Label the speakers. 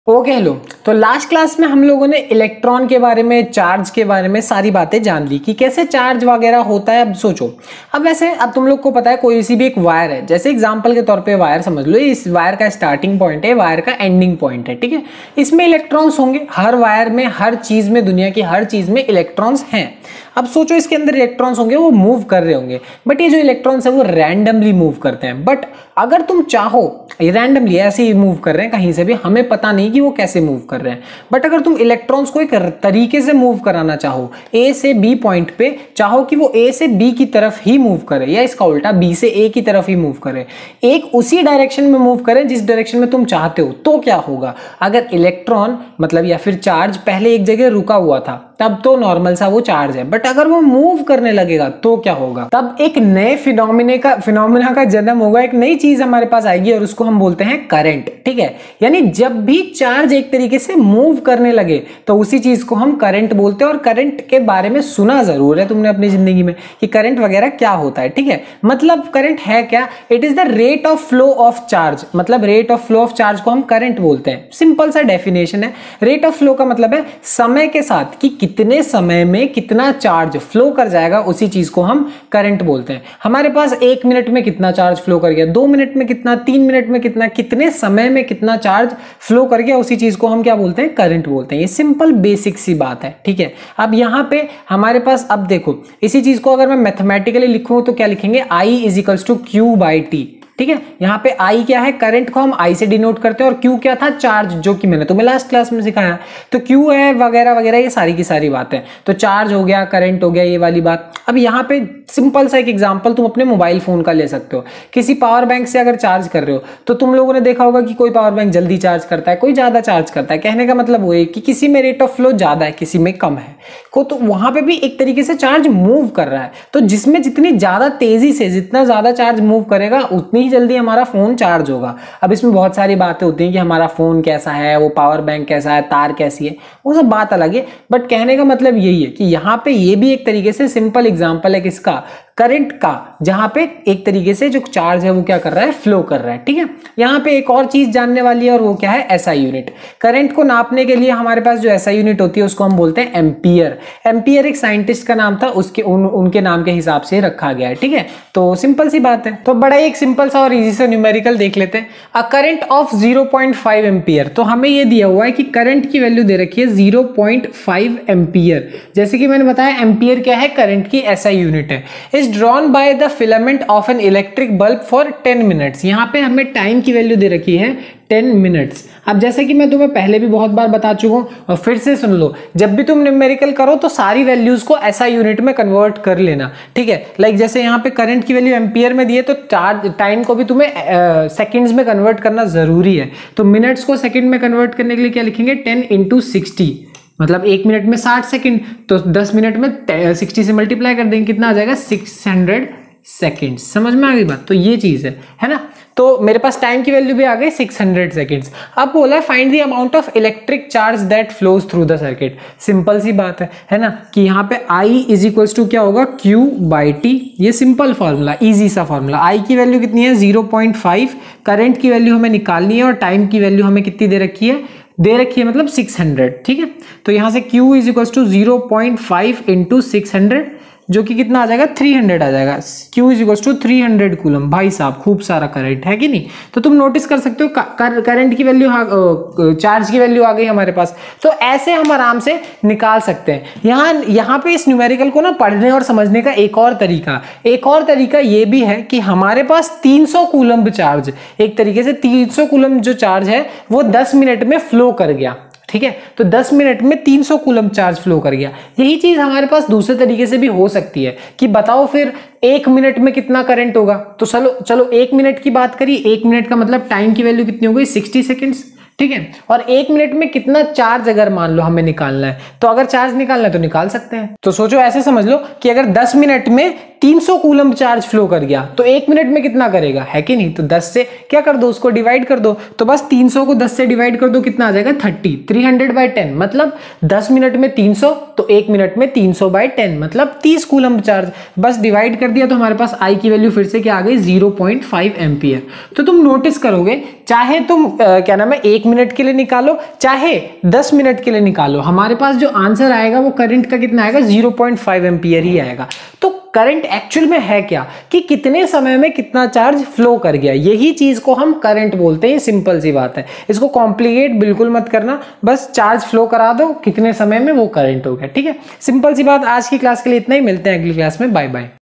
Speaker 1: Okay hello. तो last class में हम लोगों ने इलेक्ट्रॉन के बारे में, चार्ज के बारे में सारी बातें जान ली कि कैसे चार्ज वगैरह होता है। अब सोचो, अब वैसे अब तुम लोग को पता है कोई सी भी एक वायर है, जैसे एग्जांपल के तौर पे वायर समझ लो, इस वायर का स्टार्टिंग पॉइंट है, वायर का एंडिंग पॉइंट है, ठीक है। इसमें इलेक्ट्रॉन्स होंगे, हर वायर में, हर चीज में, दुनिया की हर चीज में इलेक्ट्रॉन्स हैं। अब सोचो इसके अंदर इलेक्ट्रॉन्स होंगे, वो मूव कर रहे होंगे, बट ये जो इलेक्ट्रॉन्स है वो रैंडमली मूव करते हैं। बट अगर तुम चाहो, रैंडमली ऐसे ही मूव कर रहे हैं कहीं से भी, हमें पता नहीं कि वो कैसे मूव कर रहे हैं, बट अगर तुम इलेक्ट्रॉन्स को एक तरीके से मूव कराना चाहो, ए से बी पॉइंट पे चाहो कि वो ए से बी की तरफ ही मूव करे, या इसका उल्टा बी से ए की तरफ ही मूव करे, एक उसी डायरेक्शन में मूव करे जिस डायरेक्शन में तुम चाहते हो, तो क्या होगा? अगर इलेक्ट्रॉन मतलब या फिर चार्ज पहले एक जगह रुका हुआ था तब तो नॉर्मल सा वो चार्ज है, बट अगर वो मूव करने लगेगा तो क्या होगा? तब एक नए फिनोमिना का जन्म होगा, एक नई चीज हमारे पास आएगी और उसको हम बोलते हैं करंट, ठीक है। यानी जब भी चार्ज एक तरीके से मूव करने लगे तो उसी चीज को हम करंट बोलते हैं। और करंट के बारे में सुना जरूर है तुमने अपनी जिंदगी में कि करंट वगैरह क्या होता है, ठीक है। मतलब करंट है क्या? It is the rate of flow of charge, मतलब rate of flow of charge को हम करंट बोलते हैं। सिंपल सा डेफिनेशन है। रेट ऑफ फ्लो का मतलब है समय के साथ कि कितने समय में कितना चार्ज फ्लो कर जाएगा, उसी चीज को हम करंट बोलते हैं। हमारे पास 1 मिनट में कितना चार्ज फ्लो कर गया, 2 मिनट में कितना, 3 मिनट में कितना, कितने समय में कितना चार्ज फ्लो कर गया, उसी चीज को हम क्या बोलते हैं? करंट बोलते हैं। ये सिंपल बेसिक सी बात है, ठीक है। अब यहां पे हमारे पास, अब देखो इसी चीज को अगर मैं मैथमेटिकली लिखूं तो क्या लिखेंगे? I is equals to Q/T, ठीक है। यहाँ पे I क्या है? करंट को हम I से डिनोट करते हैं, और Q क्या था? चार्ज, जो कि मैंने तुम्हें लास्ट क्लास में सिखाया। तो Q है वगैरह वगैरह, ये सारी की सारी बातें। तो चार्ज हो गया, करंट हो गया, ये वाली बात। अब यहाँ पे सिंपल सा एक एग्जांपल तुम अपने मोबाइल फोन का ले सकते हो। किसी पावर बैंक से अगर चार्ज कर रहे हो तो तुम लोगों ने देखा होगा कि कोई पावर बैंक जल्दी चार्ज करता है, कोई ज्यादा चार्ज करता है। कहने का मतलब वो है कि किसी में रेट ऑफ फ्लो ज्यादा है, किसी में कम है को, तो वहां पे भी एक तरीके से चार्ज मूव कर रहा है। तो जिसमें जितनी ज्यादा तेजी से, जितना ज्यादा चार्ज मूव करेगा, उतनी ही जल्दी हमारा फोन चार्ज होगा। अब इसमें बहुत सारी बातें होती हैं कि हमारा फोन कैसा है, वो पावर बैंक कैसा है, तार कैसी है, वो सब बात अलग है। बट कहने का मतलब यही है कि यहाँ पे ये भी एक तरीके से सिंपल एग्जांपल है किसका? करंट का, जहां पे एक तरीके से जो चार्ज है वो क्या कर रहा है? फ्लो कर रहा है, ठीक है। यहाँ पे एक और चीज जानने वाली है, और वो क्या है? SI unit. करंट को नापने के लिए हमारे पास जो एसआई यूनिट होती है उसको हम बोलते हैं एम्पियर। एम्पियर एक साइंटिस्ट का नाम था, उसके उनके नाम के हिसाब से रखा गया है, ठीक है। तो सिंपल सी बात है। तो बड़ा एक सिंपल सा और इजी सा न्यूमेरिकल देख लेते हैं। A current of 0.5 ampere. तो हमें ये दिया हुआ है कि करंट की वैल्यू दे रखी है 0.5 एम्पियर। जैसे कि मैंने बताया, एम्पियर क्या है? करंट की एसआई यूनिट है। Drawn by the filament of an electric bulb for 10 minutes. यहां पे हमें टाइम की वैल्यू दे रखी है 10 मिनट्स। अब जैसे कि मैं तुम्हें पहले भी बहुत बार बता चुका हूं, और फिर से सुन लो, जब भी तुम न्यूमेरिकल करो तो सारी वैल्यूज को ऐसा यूनिट में कन्वर्ट कर लेना, ठीक है। लाइक जैसे यहाँ पे करंट की वैल्यू एम्पियर में दी है, तो चार्ज टाइम को भी तुम्हें सेकंड्स में कन्वर्ट करना जरूरी है। तो मिनट्स को सेकंड में कन्वर्ट करने के लिए क्या लिखेंगे? 10 × 60, मतलब 1 मिनट में 60 सेकंड, तो 10 मिनट में 60 से मल्टीप्लाई कर देंगे, कितना आ जाएगा? 600 सेकंड। समझ में आ गई बात? तो ये चीज है ना। तो मेरे पास टाइम की वैल्यू भी आ गई 600 सेकंड्स। अब बोला find the amount of electric charge that flows through the circuit. Simple सी बात है ना, कि यहाँ पे I इज इक्वल्स टू क्या होगा? Q/T। ये सिंपल फॉर्मूला, इजी सा फॉर्मूला। I की वैल्यू कितनी है? 0.5। करंट की वैल्यू हमें निकालनी है, और टाइम की वैल्यू हमें कितनी दे रखी है? दे रखी है मतलब 600, ठीक है। तो यहां से Q इज इक्वल्स टू 0.5 × 600, जो कि कितना आ जाएगा? 300 आ जाएगा। Q is equals to 300 coulomb. भाई साहब, खूब सारा करंट है कि नहीं? तो तुम नोटिस कर सकते हो करंट की वैल्यू, चार्ज की वैल्यू आ गई हमारे पास। तो ऐसे हम आराम से निकाल सकते हैं। यहाँ पे इस न्यूमेरिकल को ना पढ़ने और समझने का एक और तरीका ये भी है कि हमारे पास 300 कूलम चार्ज, एक तरीके से 300 कूलम जो चार्ज है वो 10 मिनट में फ्लो कर गया, ठीक है। तो 10 मिनट में 300 कूलम चार्ज फ्लो कर गया। यही चीज हमारे पास दूसरे तरीके से भी हो सकती है कि बताओ फिर 1 मिनट में कितना करंट होगा। तो चलो 1 मिनट की बात करिए। 1 मिनट का मतलब टाइम की वैल्यू कितनी हो गई? 60 सेकेंड्स, ठीक है। और 1 मिनट में कितना चार्ज अगर मान लो हमें निकालना है, तो अगर चार्ज निकालना है तो निकाल सकते हैं। तो सोचो, ऐसे समझ लो कि अगर 10 मिनट में 300 कूलम चार्ज फ्लो कर गया तो 1 मिनट में कितना करेगा, है कि नहीं। तो 10 से क्या कर दो, उसको डिवाइड कर दो। तो बस 300 को 10 से डिवाइड कर दो, कितना आ जाएगा 30, 300/10 मतलब 10 मिनट में 300, तो 1 मिनट में 300/10 मतलब 30 कूलम चार्ज। बस डिवाइड कर दिया तो हमारे पास आई की वैल्यू फिर से क्या आ गई, 0.5 एम्पियर। तो तुम नोटिस करोगे, चाहे तुम क्या नाम है 1 मिनट के लिए निकालो, चाहे 10 मिनट के लिए निकालो, हमारे पास जो आंसर आएगा वो करंट का कितना आएगा, 0.5 एम्पियर ही आएगा। तो करंट एक्चुअल में है क्या, कि कितने समय में कितना चार्ज फ्लो कर गया, यही चीज को हम करंट बोलते हैं। सिंपल सी बात है, इसको कॉम्प्लिकेट बिल्कुल मत करना, बस चार्ज फ्लो करा दो, कितने समय में वो करंट हो गया। ठीक है, सिंपल सी बात। आज की क्लास के लिए इतना ही, मिलते हैं अगली क्लास में, बाय बाय।